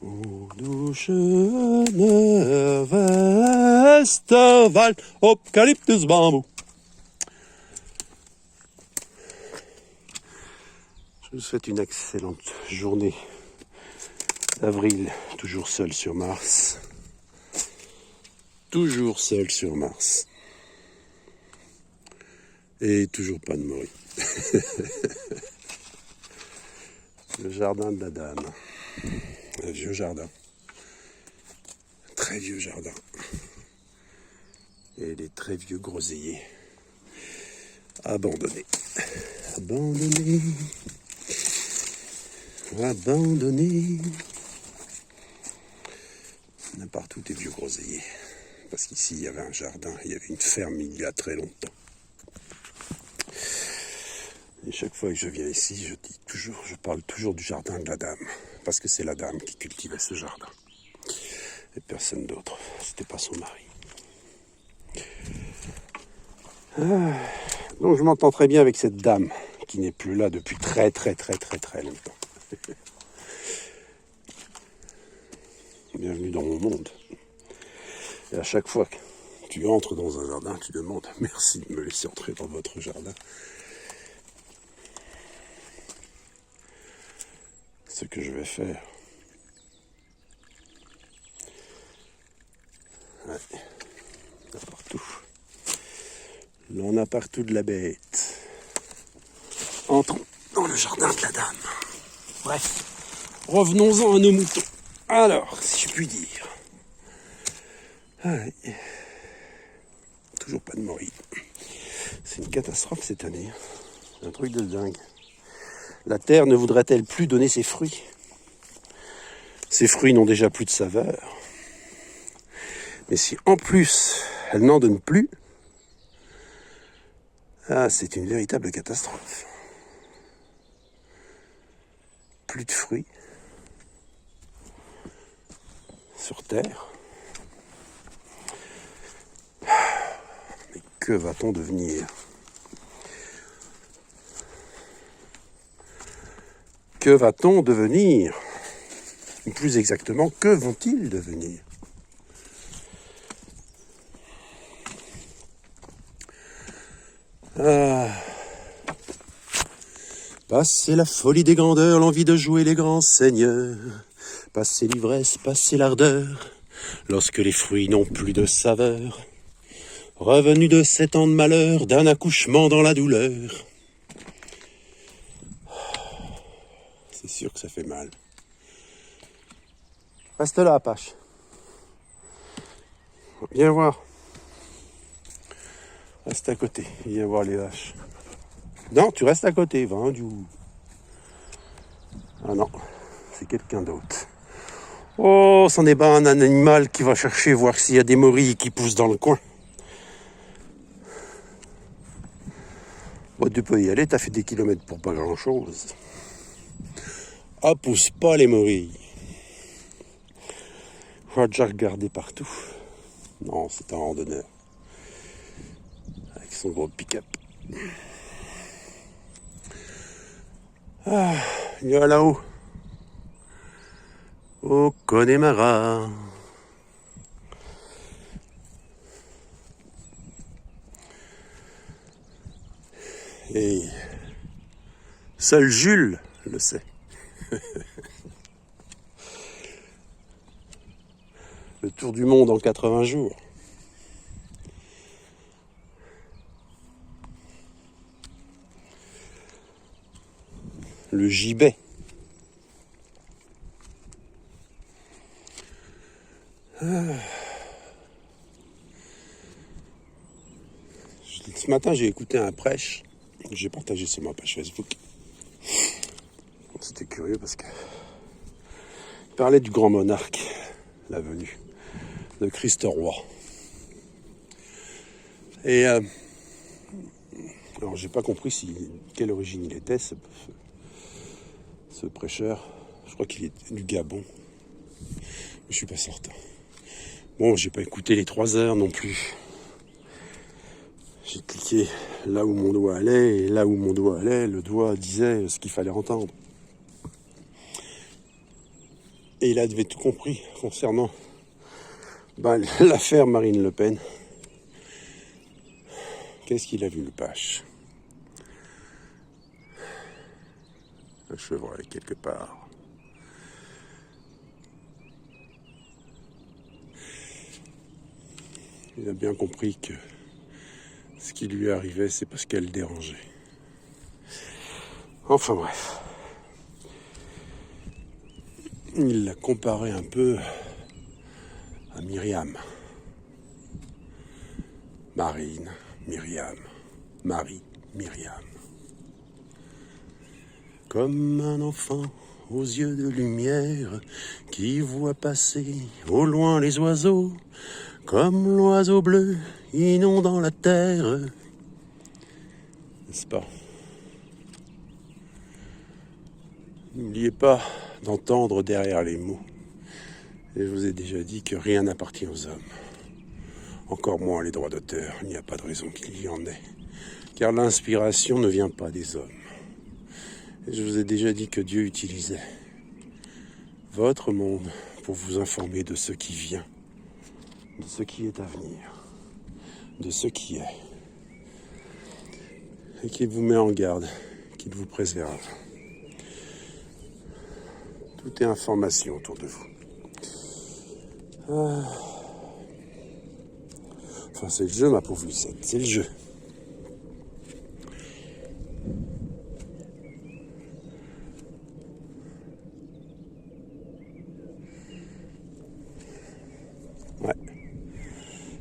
Ô douce Westwald, Eucalyptus bambou. Je vous souhaite une excellente journée d'avril, toujours seul sur Mars. Toujours seul sur Mars. Et toujours pas de Maury. Le jardin de la dame. Un vieux jardin. Un très vieux jardin. Et des très vieux groseilliers. Abandonnés. Abandonnés. Abandonnés. Il y en a partout des vieux groseilliers. Parce qu'ici, il y avait un jardin, il y avait une ferme il y a très longtemps. Et chaque fois que je viens ici, je parle toujours du jardin de la dame. Parce que c'est la dame qui cultivait ce jardin. Et personne d'autre. C'était pas son mari. Donc je m'entends très bien avec cette dame qui n'est plus là depuis très longtemps. Bienvenue dans mon monde. Et à chaque fois que tu entres dans un jardin, tu demandes « Merci de me laisser entrer dans votre jardin ». Ce que je vais faire. Ouais, il y en a partout. Il y en a partout de la bête. Entrons dans le jardin de la dame. Bref, revenons-en à nos moutons. Alors, si je puis dire. Ouais. Toujours pas de Maury. C'est une catastrophe cette année. Un truc de dingue. La terre ne voudrait-elle plus donner ses fruits? Ces fruits n'ont déjà plus de saveur. Mais si en plus elle n'en donne plus, c'est une véritable catastrophe. Plus de fruits sur terre. Mais que va-t-on devenir? Que va-t-on devenir? Ou plus exactement, que vont-ils devenir? Passez la folie des grandeurs, l'envie de jouer les grands seigneurs. Passez l'ivresse, passez l'ardeur, lorsque les fruits n'ont plus de saveur. Revenu de 7 ans de malheur, d'un accouchement dans la douleur. C'est sûr que ça fait mal. Reste là, Apache. Viens voir. Reste à côté. Viens voir les vaches. Non, tu restes à côté. Vendu. Ah non, c'est quelqu'un d'autre. Oh, c'en est pas un animal qui va chercher voir s'il y a des morilles qui poussent dans le coin. Bon, tu peux y aller, t'as fait des kilomètres pour pas grand-chose. Ah, pousse pas les morilles. On va déjà regarder partout. Non, c'est un randonneur. Avec son gros pick-up. Ah, il y a là-haut. Au Connemara. Et seul Jules le sait. Le tour du monde en 80 jours. Le gibet. Ce matin, j'ai écouté un prêche que j'ai partagé sur ma page Facebook. C'était curieux parce que il parlait du grand monarque, la venue de Christ roi. Et alors, j'ai pas compris quelle origine il était, ce prêcheur. Je crois qu'il est du Gabon. Mais je suis pas certain. Bon, j'ai pas écouté les 3 heures non plus. J'ai cliqué là où mon doigt allait, et là où mon doigt allait, le doigt disait ce qu'il fallait entendre. Et il avait tout compris concernant l'affaire Marine Le Pen. Qu'est-ce qu'il a vu, le Pache? Un chevreuil quelque part. Il a bien compris que ce qui lui arrivait, c'est parce qu'elle dérangeait. Enfin bref. Il l'a comparé un peu à Myriam. Marine, Myriam, Marie, Myriam. Comme un enfant aux yeux de lumière qui voit passer au loin les oiseaux, comme l'oiseau bleu inondant la terre. N'est-ce pas? N'oubliez pas d'entendre derrière les mots. Et je vous ai déjà dit que rien n'appartient aux hommes. Encore moins les droits d'auteur. Il n'y a pas de raison qu'il y en ait. Car l'inspiration ne vient pas des hommes. Et je vous ai déjà dit que Dieu utilisait votre monde pour vous informer de ce qui vient, de ce qui est à venir, de ce qui est. Et qu'il vous met en garde, qu'il vous préserve. Tout est information autour de vous. Enfin, c'est le jeu, ma pauvre Lucette, c'est le jeu. Ouais.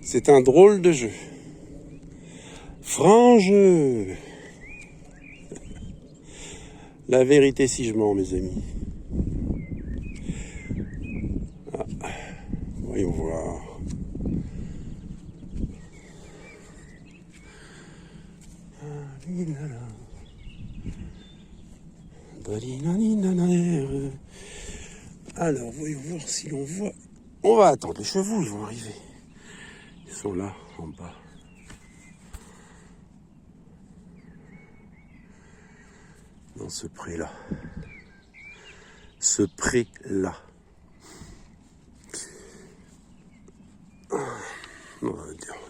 C'est un drôle de jeu. Franc jeu. La vérité si je mens, mes amis. Ah. Voyons voir. Alors, voyons voir si l'on voit. On va attendre, les chevaux, ils vont arriver. Ils sont là, en bas. Dans ce pré-là. Ce pré-là.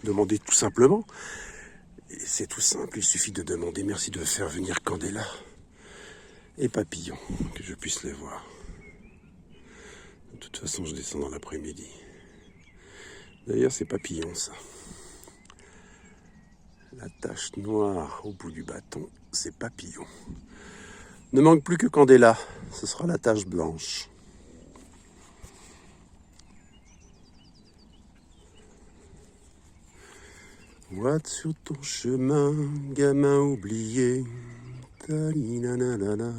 Demandez tout simplement. Et c'est tout simple, il suffit de demander merci de faire venir Candela et Papillon, que je puisse les voir. De toute façon, je descends dans l'après-midi. D'ailleurs, c'est Papillon, ça. La tache noire au bout du bâton, c'est Papillon. Ne manque plus que Candela, ce sera la tache blanche. Vois sur ton chemin, gamin oublié, talinanana,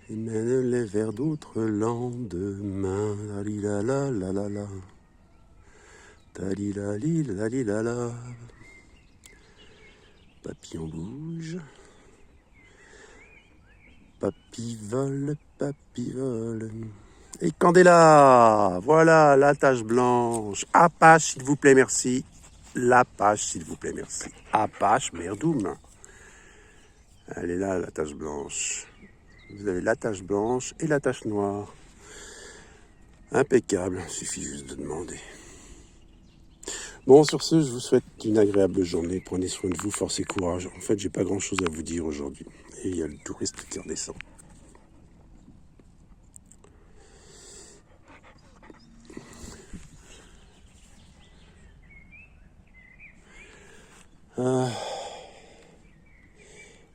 et mène-les vers d'autres lendemains, talilalalala, talilalilalilala. Papillon bouge, papy vole, Et Candela, voilà la tache blanche. Apache, s'il vous plaît, merci. La page, s'il vous plaît, merci. Apache, merdoum. Elle est là, la tache blanche. Vous avez la tache blanche et la tache noire. Impeccable, il suffit juste de demander. Bon, sur ce, je vous souhaite une agréable journée. Prenez soin de vous, force et courage. En fait, j'ai pas grand-chose à vous dire aujourd'hui. Et il y a le touriste qui redescend.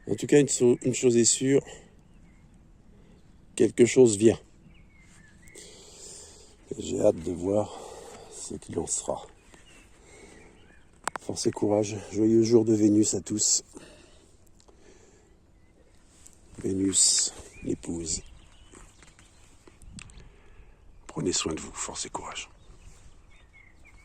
En tout cas, une chose est sûre, quelque chose vient. J'ai hâte de voir ce qu'il en sera. Force et courage, joyeux jour de Vénus à tous. Vénus, l'épouse. Prenez soin de vous, force et courage.